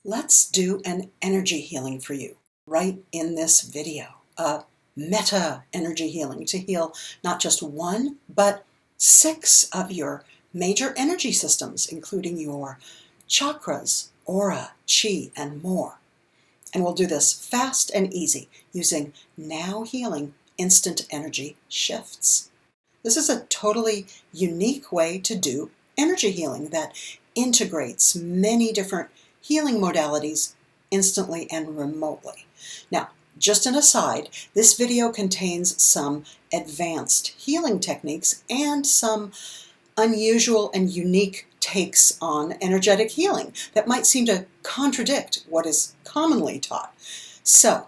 Let's do an energy healing for you right in this video. A meta energy healing to heal not just one, but 6 of your major energy systems, including your chakras, aura, chi, and more. And we'll do this fast and easy using now healing instant energy shifts. This is a totally unique way to do energy healing that integrates many different healing modalities instantly and remotely. Now, just an aside, this video contains some advanced healing techniques and some unusual and unique takes on energetic healing that might seem to contradict what is commonly taught. So,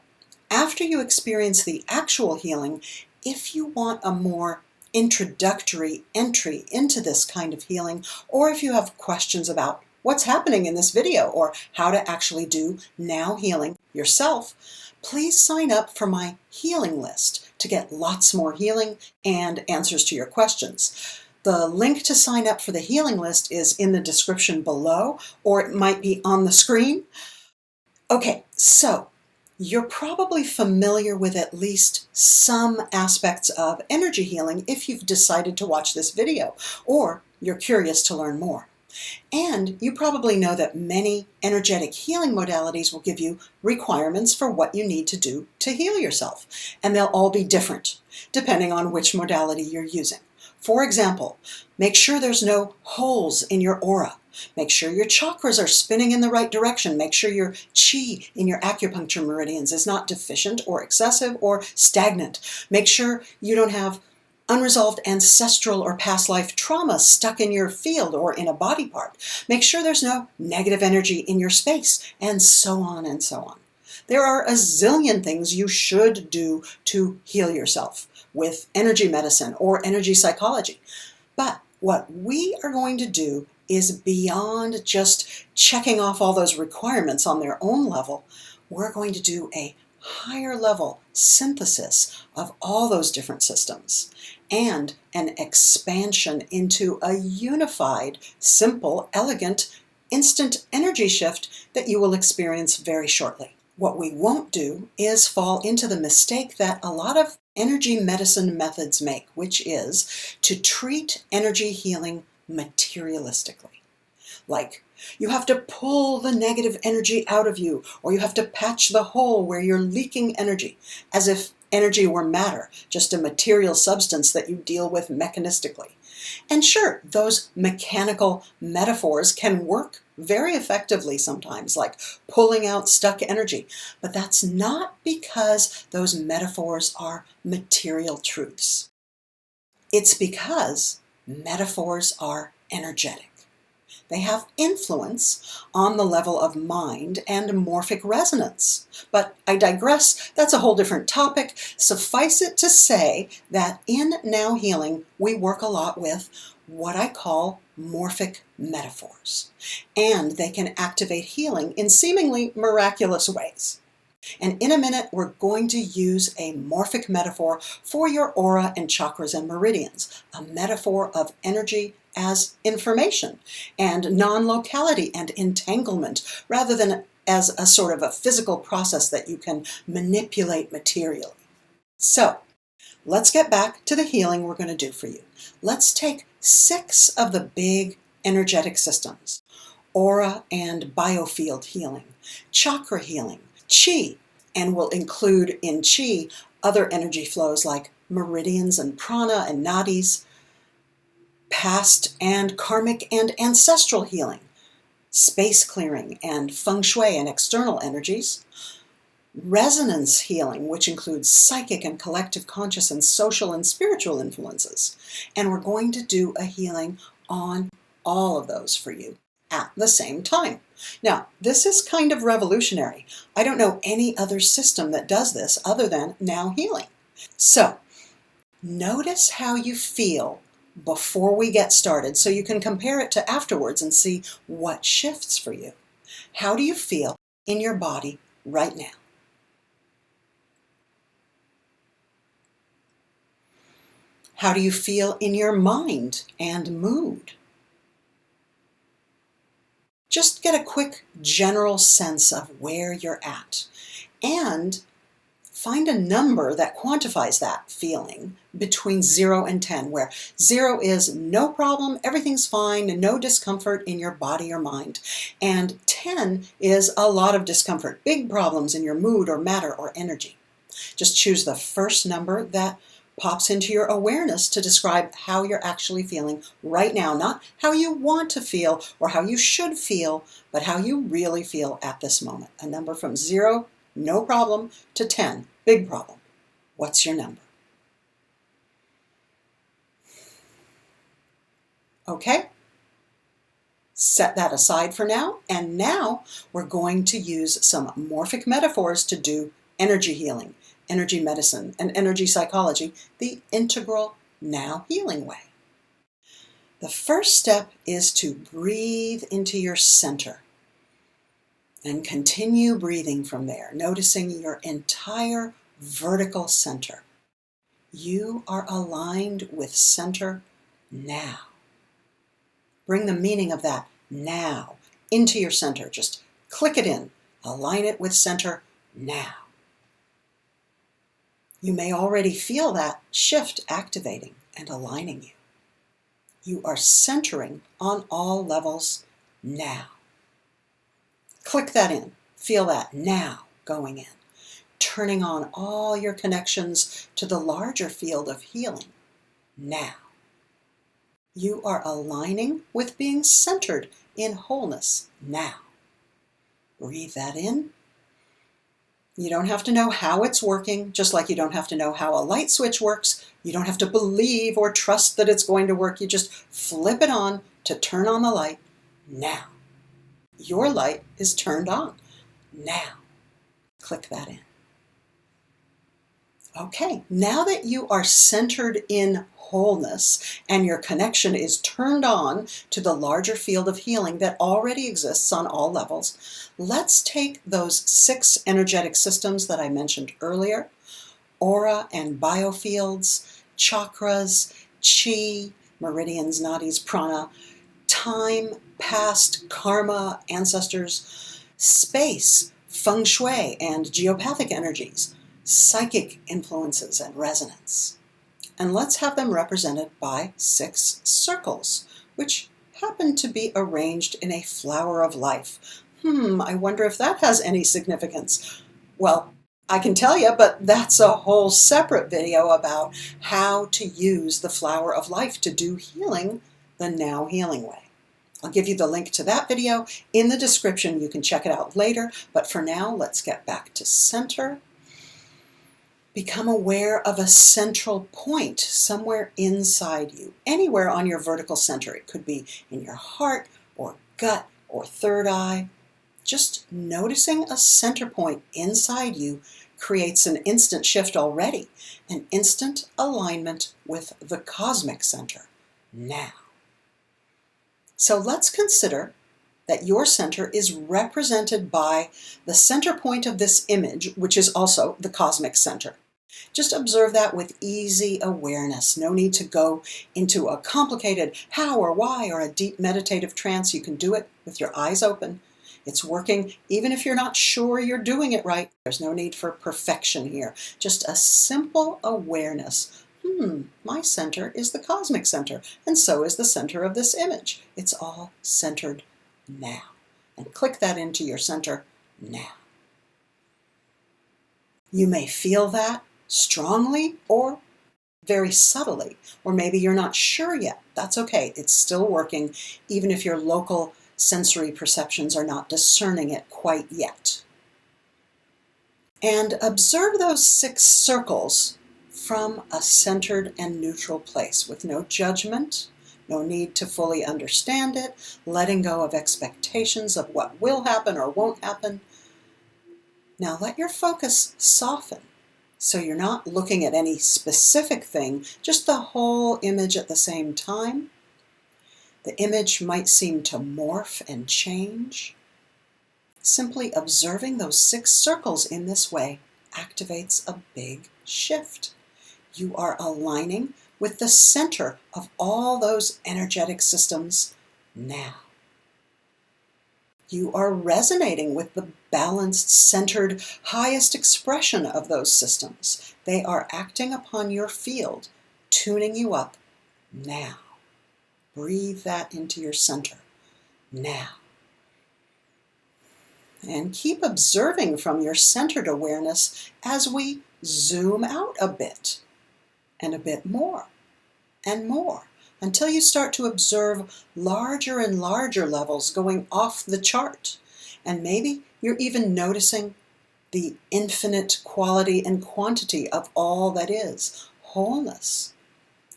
after you experience the actual healing, if you want a more introductory entry into this kind of healing, or if you have questions about what's happening in this video or how to actually do now healing yourself, please sign up for my healing list to get lots more healing and answers to your questions. The link to sign up for the healing list is in the description below, or it might be on the screen. Okay, so you're probably familiar with at least some aspects of energy healing if you've decided to watch this video, or you're curious to learn more. And you probably know that many energetic healing modalities will give you requirements for what you need to do to heal yourself, and they'll all be different depending on which modality you're using. For example, make sure there's no holes in your aura. Make sure your chakras are spinning in the right direction. Make sure your chi in your acupuncture meridians is not deficient or excessive or stagnant. Make sure you don't have unresolved ancestral or past life trauma stuck in your field or in a body part. Make sure there's no negative energy in your space, and so on and so on. There are a zillion things you should do to heal yourself with energy medicine or energy psychology. But what we are going to do is beyond just checking off all those requirements on their own level. We're going to do a higher level synthesis of all those different systems and an expansion into a unified, simple, elegant, instant energy shift that you will experience very shortly. What we won't do is fall into the mistake that a lot of energy medicine methods make, which is to treat energy healing materialistically. Like, you have to pull the negative energy out of you, or you have to patch the hole where you're leaking energy, as if energy were matter, just a material substance that you deal with mechanistically. And sure, those mechanical metaphors can work very effectively sometimes, like pulling out stuck energy, but that's not because those metaphors are material truths. It's because metaphors are energetic. They have influence on the level of mind and morphic resonance. But I digress, that's a whole different topic. Suffice it to say that in Now Healing, we work a lot with what I call morphic metaphors. And they can activate healing in seemingly miraculous ways. And in a minute, we're going to use a morphic metaphor for your aura and chakras and meridians, a metaphor of energy as information and non-locality and entanglement, rather than as a sort of a physical process that you can manipulate materially. So, let's get back to the healing we're going to do for you. Let's take 6 of the big energetic systems: aura and biofield healing, chakra healing, chi, and we'll include in chi other energy flows like meridians and prana and nadis, past and karmic and ancestral healing, space clearing and feng shui and external energies, resonance healing, which includes psychic and collective conscious and social and spiritual influences. And we're going to do a healing on all of those for you at the same time. Now, this is kind of revolutionary. I don't know any other system that does this other than Now Healing. So, notice how you feel before we get started so you can compare it to afterwards and see what shifts for you. How do you feel in your body right now? How do you feel in your mind and mood? Just get a quick general sense of where you're at and find a number that quantifies that feeling between 0 and 10, where 0 is no problem, everything's fine, and no discomfort in your body or mind. And 10 is a lot of discomfort, big problems in your mood or matter or energy. Just choose the first number that pops into your awareness to describe how you're actually feeling right now, not how you want to feel or how you should feel, but how you really feel at this moment. A number from 0, no problem, to 10, big problem. What's your number? Okay, set that aside for now, and now we're going to use some morphic metaphors to do energy healing, energy medicine, and energy psychology, the integral now healing way. The first step is to breathe into your center and continue breathing from there, noticing your entire vertical center. You are aligned with center now. Bring the meaning of that now into your center. Just click it in. Align it with center now. You may already feel that shift activating and aligning you. You are centering on all levels now. Click that in. Feel that now going in. Turning on all your connections to the larger field of healing now. You are aligning with being centered in wholeness now. Breathe that in. You don't have to know how it's working, just like you don't have to know how a light switch works. You don't have to believe or trust that it's going to work. You just flip it on to turn on the light now. Your light is turned on now. Click that in. Okay, now that you are centered in wholeness and your connection is turned on to the larger field of healing that already exists on all levels, let's take those 6 energetic systems that I mentioned earlier, aura and biofields, chakras, chi, meridians, nadis, prana, time, past, karma, ancestors, space, feng shui, and geopathic energies, psychic influences and resonance. And let's have them represented by 6 circles, which happen to be arranged in a flower of life. I wonder if that has any significance. Well, I can tell you, but that's a whole separate video about how to use the flower of life to do healing the now healing way. I'll give you the link to that video in the description. You can check it out later, but for now, let's get back to center. Become aware of a central point somewhere inside you, anywhere on your vertical center. It could be in your heart or gut or third eye. Just noticing a center point inside you creates an instant shift already, an instant alignment with the cosmic center now. So let's consider that your center is represented by the center point of this image, which is also the cosmic center. Just observe that with easy awareness. No need to go into a complicated how or why or a deep meditative trance. You can do it with your eyes open. It's working even if you're not sure you're doing it right. There's no need for perfection here. Just a simple awareness. My center is the cosmic center, and so is the center of this image. It's all centered now. And click that into your center now. You may feel that strongly or very subtly, or maybe you're not sure yet. That's okay. It's still working, even if your local sensory perceptions are not discerning it quite yet. And observe those 6 circles from a centered and neutral place with no judgment, no need to fully understand it, letting go of expectations of what will happen or won't happen. Now let your focus soften. So you're not looking at any specific thing, just the whole image at the same time. The image might seem to morph and change. Simply observing those 6 circles in this way activates a big shift. You are aligning with the center of all those energetic systems now. You are resonating with the balanced, centered, highest expression of those systems. They are acting upon your field, tuning you up now. Breathe that into your center now. And keep observing from your centered awareness as we zoom out a bit and a bit more and more, until you start to observe larger and larger levels going off the chart. And maybe you're even noticing the infinite quality and quantity of all that is wholeness.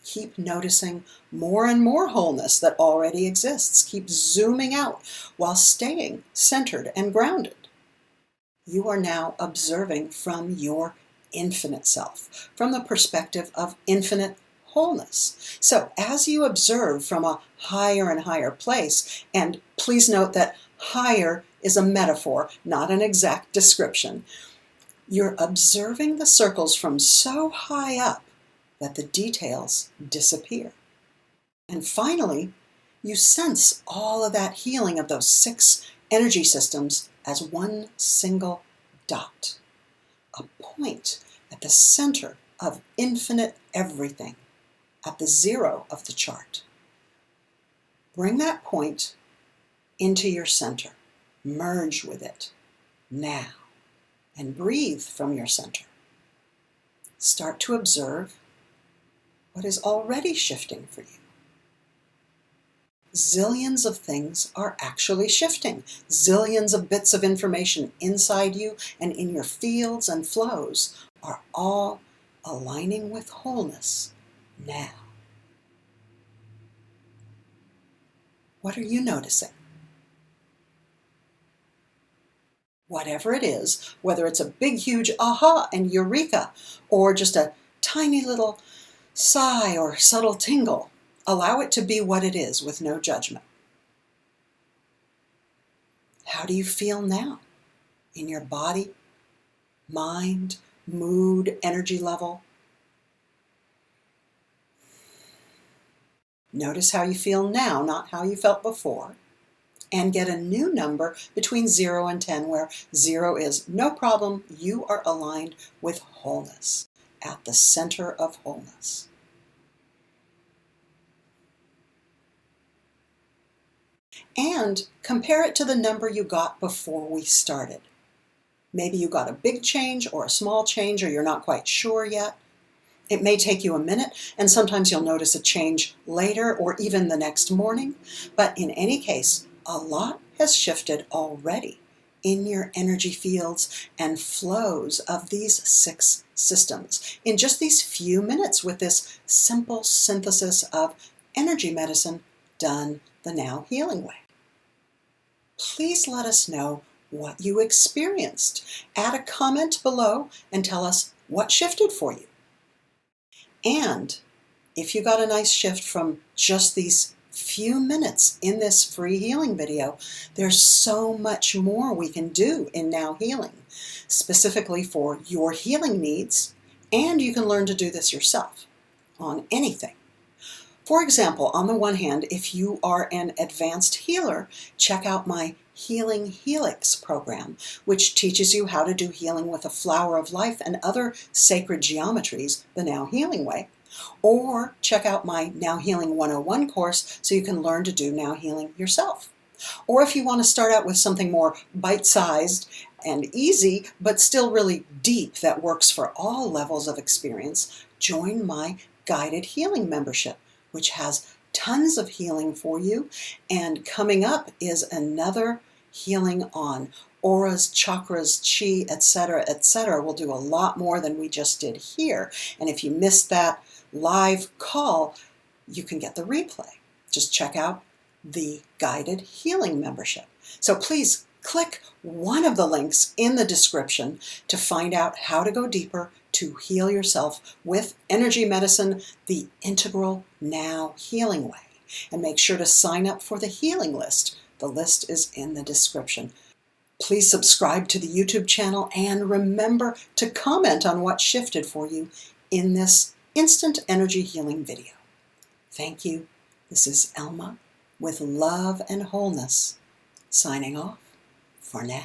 Keep noticing more and more wholeness that already exists. Keep zooming out while staying centered and grounded. You are now observing from your infinite self, from the perspective of infinite wholeness. So as you observe from a higher and higher place, and please note that higher is a metaphor, not an exact description, you're observing the circles from so high up that the details disappear. And finally, you sense all of that healing of those 6 energy systems as one single dot, a point at the center of infinite everything, at the 0 of the chart. Bring that point into your center. Merge with it now, and breathe from your center. Start to observe what is already shifting for you. Zillions of things are actually shifting. Zillions of bits of information inside you and in your fields and flows are all aligning with wholeness now. What are you noticing? Whatever it is, whether it's a big, huge aha and eureka, or just a tiny little sigh or subtle tingle, allow it to be what it is with no judgment. How do you feel now in your body, mind, mood, energy level? Notice how you feel now, not how you felt before. And get a new number between 0 and 10, where 0 is no problem, you are aligned with wholeness, at the center of wholeness. And compare it to the number you got before we started. Maybe you got a big change or a small change, or you're not quite sure yet. It may take you a minute, and sometimes you'll notice a change later or even the next morning. But in any case, a lot has shifted already in your energy fields and flows of these 6 systems in just these few minutes with this simple synthesis of energy medicine done the Now Healing way. Please let us know what you experienced. Add a comment below and tell us what shifted for you. And if you got a nice shift from just these few minutes in this free healing video, there's so much more we can do in Now Healing, specifically for your healing needs, and you can learn to do this yourself on anything. For example, on the one hand, if you are an advanced healer, check out my Healing Helix program, which teaches you how to do healing with a flower of life and other sacred geometries the Now Healing way. Or check out my Now Healing 101 course so you can learn to do Now Healing yourself. Or if you want to start out with something more bite-sized and easy, but still really deep that works for all levels of experience, join my guided healing membership, which has tons of healing for you. And coming up is another healing on auras, chakras, chi, etc., etc. We'll do a lot more than we just did here. And if you missed that live call, you can get the replay. Just check out the guided healing membership. So please click one of the links in the description to find out how to go deeper to heal yourself with energy medicine, the integral Now Healing way. And make sure to sign up for the healing list. The list is in the description. Please subscribe to the YouTube channel and remember to comment on what shifted for you in this instant energy healing video. Thank you. This is Elma with Love and Wholeness, signing off. for now.